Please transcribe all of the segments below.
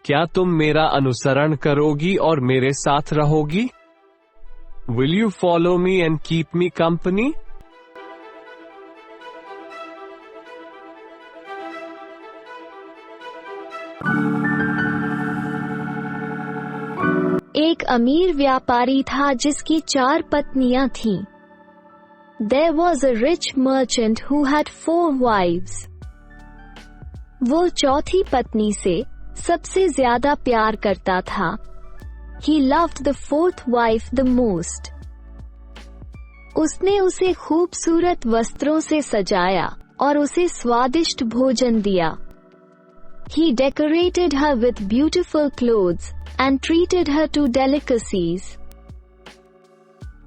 क्या तुम मेरा अनुसरण करोगी और मेरे साथ रहोगी? Will you follow me and keep me company? एक अमीर व्यापारी था जिसकी 4 पत्नियां थीं। There was a rich merchant who had 4 wives. वो चौथी पत्नी से सबसे ज्यादा प्यार करता था। He loved the 4th wife the most. उसने उसे खूबसूरत वस्त्रों से सजाया और उसे स्वादिष्ट भोजन दिया। He decorated her with beautiful clothes and treated her to delicacies.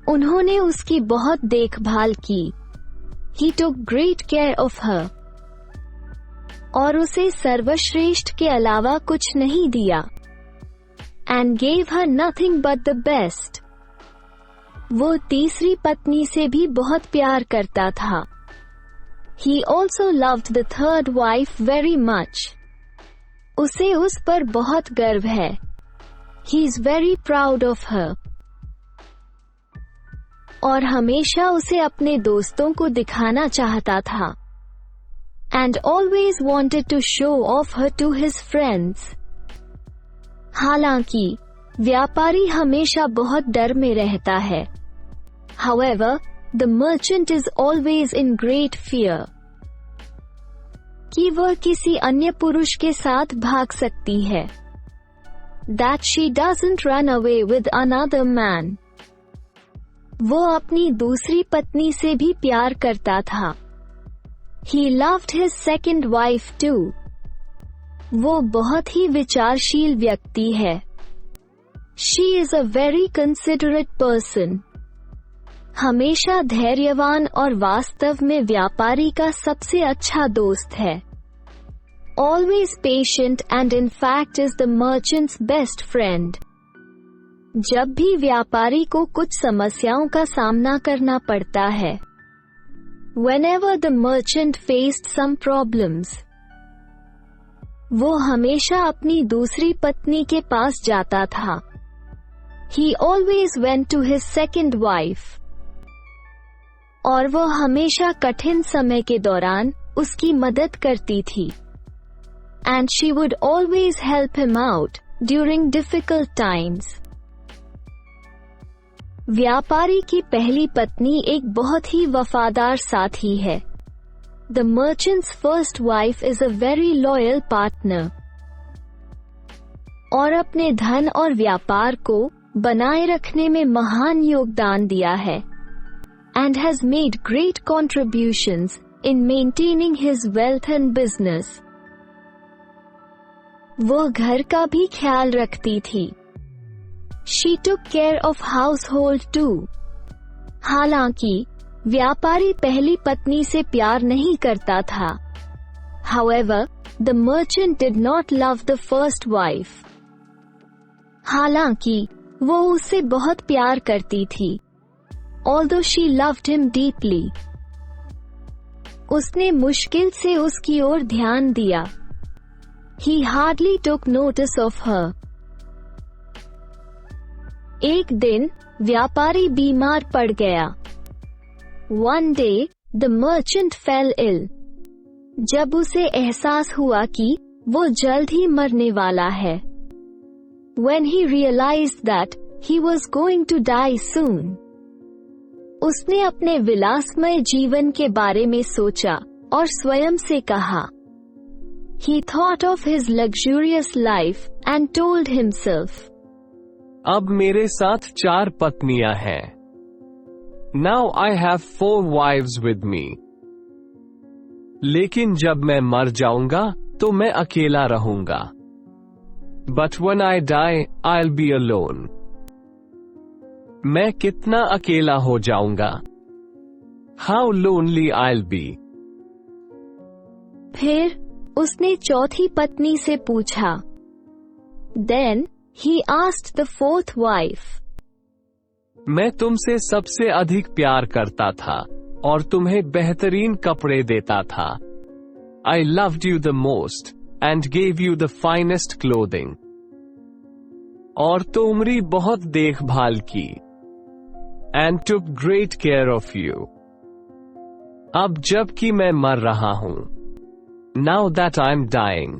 उन्होंने उसकी बहुत देखभाल की। He took great care of her. और उसे सर्वश्रेष्ठ के अलावा कुछ नहीं दिया। And gave her nothing but the best. वो तीसरी पत्नी से भी बहुत प्यार करता था। He also loved the 3rd wife very much. उसे उस पर बहुत गर्व है। He is very proud of her. और हमेशा उसे अपने दोस्तों को दिखाना चाहता था। And always wanted to show off her to his friends. हालांकि व्यापारी हमेशा बहुत डर में रहता है। However, the merchant is always in great fear. कि वह किसी अन्य पुरुष के साथ भाग सकती है। That she doesn't run away with another man. वो अपनी दूसरी पत्नी से भी प्यार करता था। He loved his 2nd wife too. वो बहुत ही विचारशील व्यक्ति है। She is a very considerate person. हमेशा धैर्यवान और वास्तव में व्यापारी का सबसे अच्छा दोस्त है। Always patient and in fact is the merchant's best friend. जब भी व्यापारी को कुछ समस्याओं का सामना करना पड़ता है, whenever the merchant faced some problems, वो हमेशा अपनी दूसरी पत्नी के पास जाता था। He always went to his 2nd wife. और वो हमेशा कठिन समय के दौरान उसकी मदद करती थी। And she would always help him out during difficult times. व्यापारी की पहली पत्नी एक बहुत ही वफादार साथी है। The merchant's first wife is a very loyal partner. और अपने धन और व्यापार को बनाए रखने में महान योगदान दिया है। And has made great contributions in maintaining his wealth and business. वो घर का भी ख्याल रखती थी। She took care of household too. हालांकि व्यापारी पहली पत्नी से प्यार नहीं करता था। However, the merchant did not love the first wife. हालांकि वो उससे बहुत प्यार करती थी। Although she loved him deeply. उसने मुश्किल से उसकी ओर ध्यान दिया। He hardly took notice of her. एक दिन व्यापारी बीमार पड़ गया। One day, the merchant fell ill. जब उसे एहसास हुआ कि वो जल्द ही मरने वाला है। When he realized that he was going to die soon. उसने अपने विलासमय जीवन के बारे में सोचा और स्वयं से कहा। He thought of his luxurious life and told himself. अब मेरे साथ 4 पत्नियां हैं। Now I have 4 wives with me. लेकिन जब मैं मर जाऊंगा तो मैं अकेला रहूंगा। But when I die, I'll be alone. मैं कितना अकेला हो जाऊंगा। How lonely I'll be. फिर उसने चौथी पत्नी से पूछा। Then he asked the 4th wife. मैं तुमसे सबसे अधिक प्यार करता था और तुम्हें बेहतरीन कपड़े देता था। I loved you the most and gave you the finest clothing. और तुम्हारी बहुत देखभाल की, and took great care of you. अब जबकि मैं मर रहा हूं, now that I'm dying.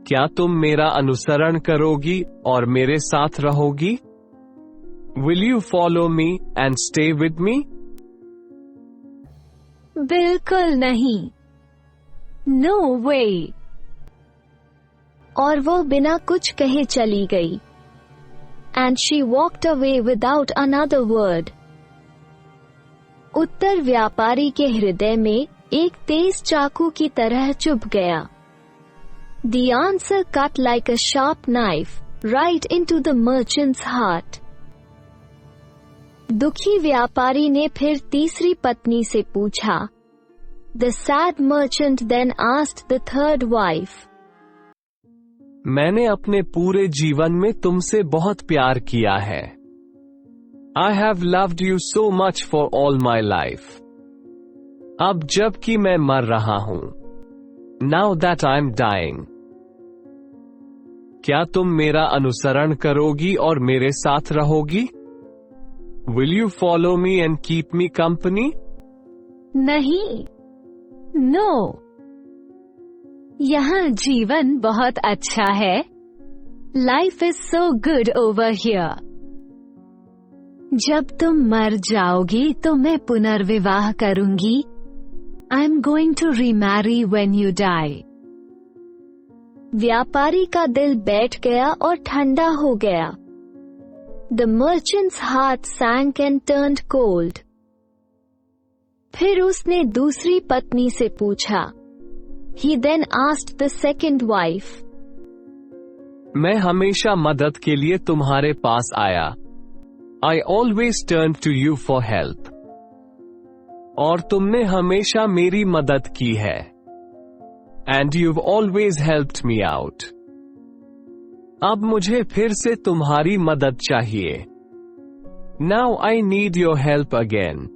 क्या तुम मेरा अनुसरण करोगी और मेरे साथ रहोगी? Will you follow me and stay with me? बिल्कुल नहीं। No way। और वो बिना कुछ कहे चली गई। And she walked away without another word. उत्तर व्यापारी के हृदय में एक तेज चाकू की तरह चुभ गया। The answer cut like a sharp knife, right into the merchant's heart. दुखी व्यापारी ने फिर तीसरी पत्नी से पूछा। The sad merchant then asked the third wife. मैंने अपने पूरे जीवन में तुमसे बहुत प्यार किया है। I have loved you so much for all my life. अब जबकि मैं मर रहा हूं, now that I'm dying. क्या तुम मेरा अनुसरण करोगी और मेरे साथ रहोगी? Will you follow me and keep me company? नहीं। No। यहाँ जीवन बहुत अच्छा है। Life is so good over here. जब तुम मर जाओगी तो मैं पुनर्विवाह करूंगी। I'm going to remarry when you die. व्यापारी का दिल बैठ गया और ठंडा हो गया। The merchant's heart sank and turned cold. फिर उसने दूसरी पत्नी से पूछा। He then asked the second wife. मैं हमेशा मदद के लिए तुम्हारे पास आया। I always turned to you for help. और तुमने हमेशा मेरी मदद की है। And you've always helped me out. अब मुझे फिर से तुम्हारी मदद चाहिए। Now I need your help again.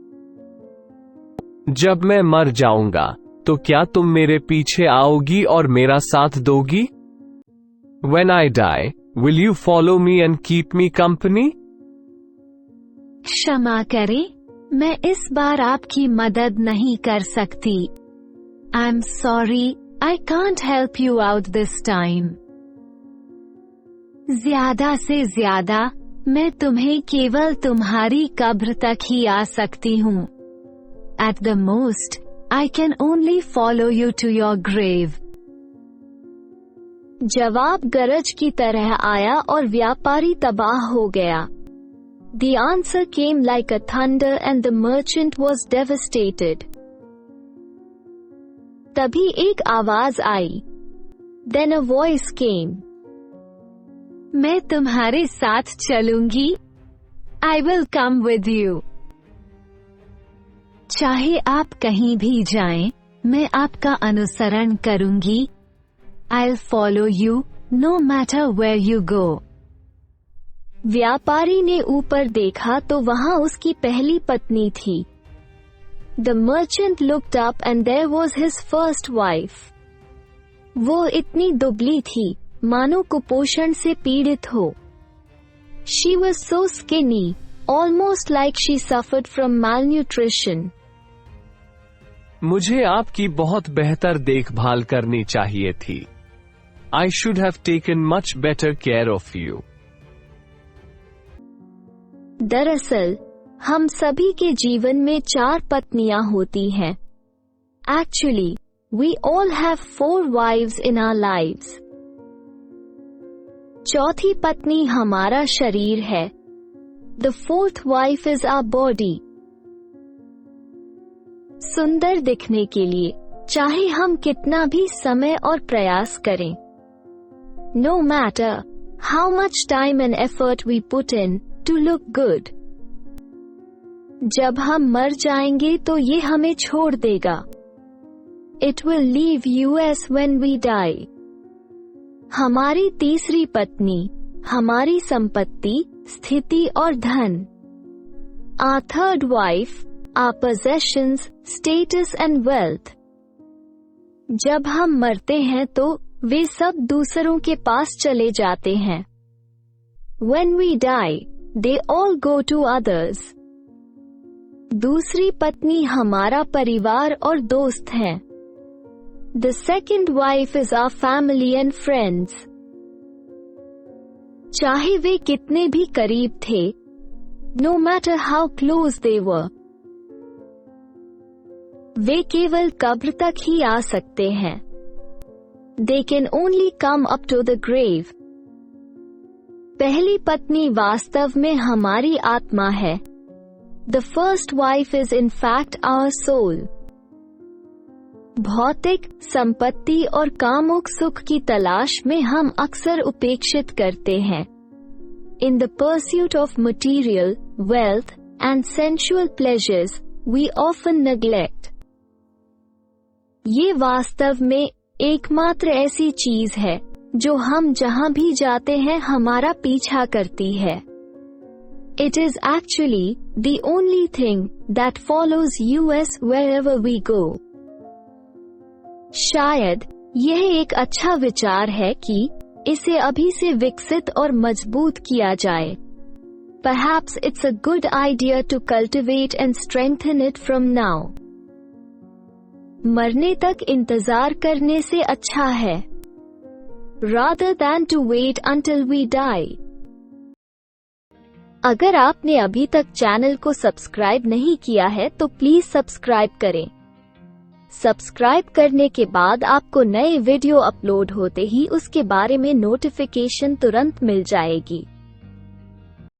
जब मैं मर जाऊंगा, तो क्या तुम मेरे पीछे आओगी और मेरा साथ दोगी? When I die, will you follow me and keep me company? क्षमा करें, मैं इस बार आपकी मदद नहीं कर सकती। I'm sorry, I can't help you out this time. ज्यादा से ज्यादा मैं तुम्हें केवल तुम्हारी कब्र तक ही आ सकती हूँ। At the most, I can only follow you to your grave. जवाब गरज की तरह आया और व्यापारी तबाह हो गया। The answer came like a thunder and the merchant was devastated. तभी एक आवाज आई। Then a voice came. मैं तुम्हारे साथ चलूंगी। I will come with you. चाहे आप कहीं भी जाएं, मैं आपका अनुसरण करूंगी। I'll follow you, no matter where you go. व्यापारी ने ऊपर देखा तो वहां उसकी पहली पत्नी थी। The merchant looked up and there was his first wife. वो इतनी दुबली थी, मानो कुपोषण से पीड़ित हो। She was so skinny, almost like she suffered from malnutrition. मुझे आपकी बहुत बेहतर देखभाल करनी चाहिए थी। I should have taken much better care of you. दरअसल, हम सभी के जीवन में 4 पत्नियां होती हैं। Actually, we all have 4 wives in our lives. चौथी पत्नी हमारा शरीर है। The fourth wife is our body. सुंदर दिखने के लिए, चाहे हम कितना भी समय और प्रयास करें। No matter how much time and effort we put in to look good. जब हम मर जाएंगे तो ये हमें छोड़ देगा। It will leave us when we die. हमारी तीसरी पत्नी, हमारी संपत्ति, स्थिति और धन। Our third wife, our possessions, status and wealth. जब हम मरते हैं तो वे सब दूसरों के पास चले जाते हैं। When we die, they all go to others. दूसरी पत्नी हमारा परिवार और दोस्त हैं। The second wife is our family and friends. चाहे वे कितने भी करीब थे, no matter how close they were, वे केवल कब्र तक ही आ सकते हैं। They can only come up to the grave. पहली पत्नी वास्तव में हमारी आत्मा है। The first wife is in fact our soul. भौतिक संपत्ति और कामुक सुख की तलाश में हम अक्सर उपेक्षित करते हैं। In the pursuit of material, wealth, and sensual pleasures, we often neglect. ये वास्तव में एकमात्र ऐसी चीज है जो हम जहां भी जाते हैं हमारा पीछा करती है। It is actually the only thing that follows us wherever we go. शायद यह एक अच्छा विचार है कि इसे अभी से विकसित और मजबूत किया जाए। Perhaps it's a good idea to cultivate and strengthen it from now. मरने तक इंतजार करने से अच्छा है, rather than to wait until we die. अगर आपने अभी तक चैनल को सब्सक्राइब नहीं किया है तो प्लीज सब्सक्राइब करें। सब्सक्राइब करने के बाद आपको नए वीडियो अपलोड होते ही उसके बारे में नोटिफिकेशन तुरंत मिल जाएगी।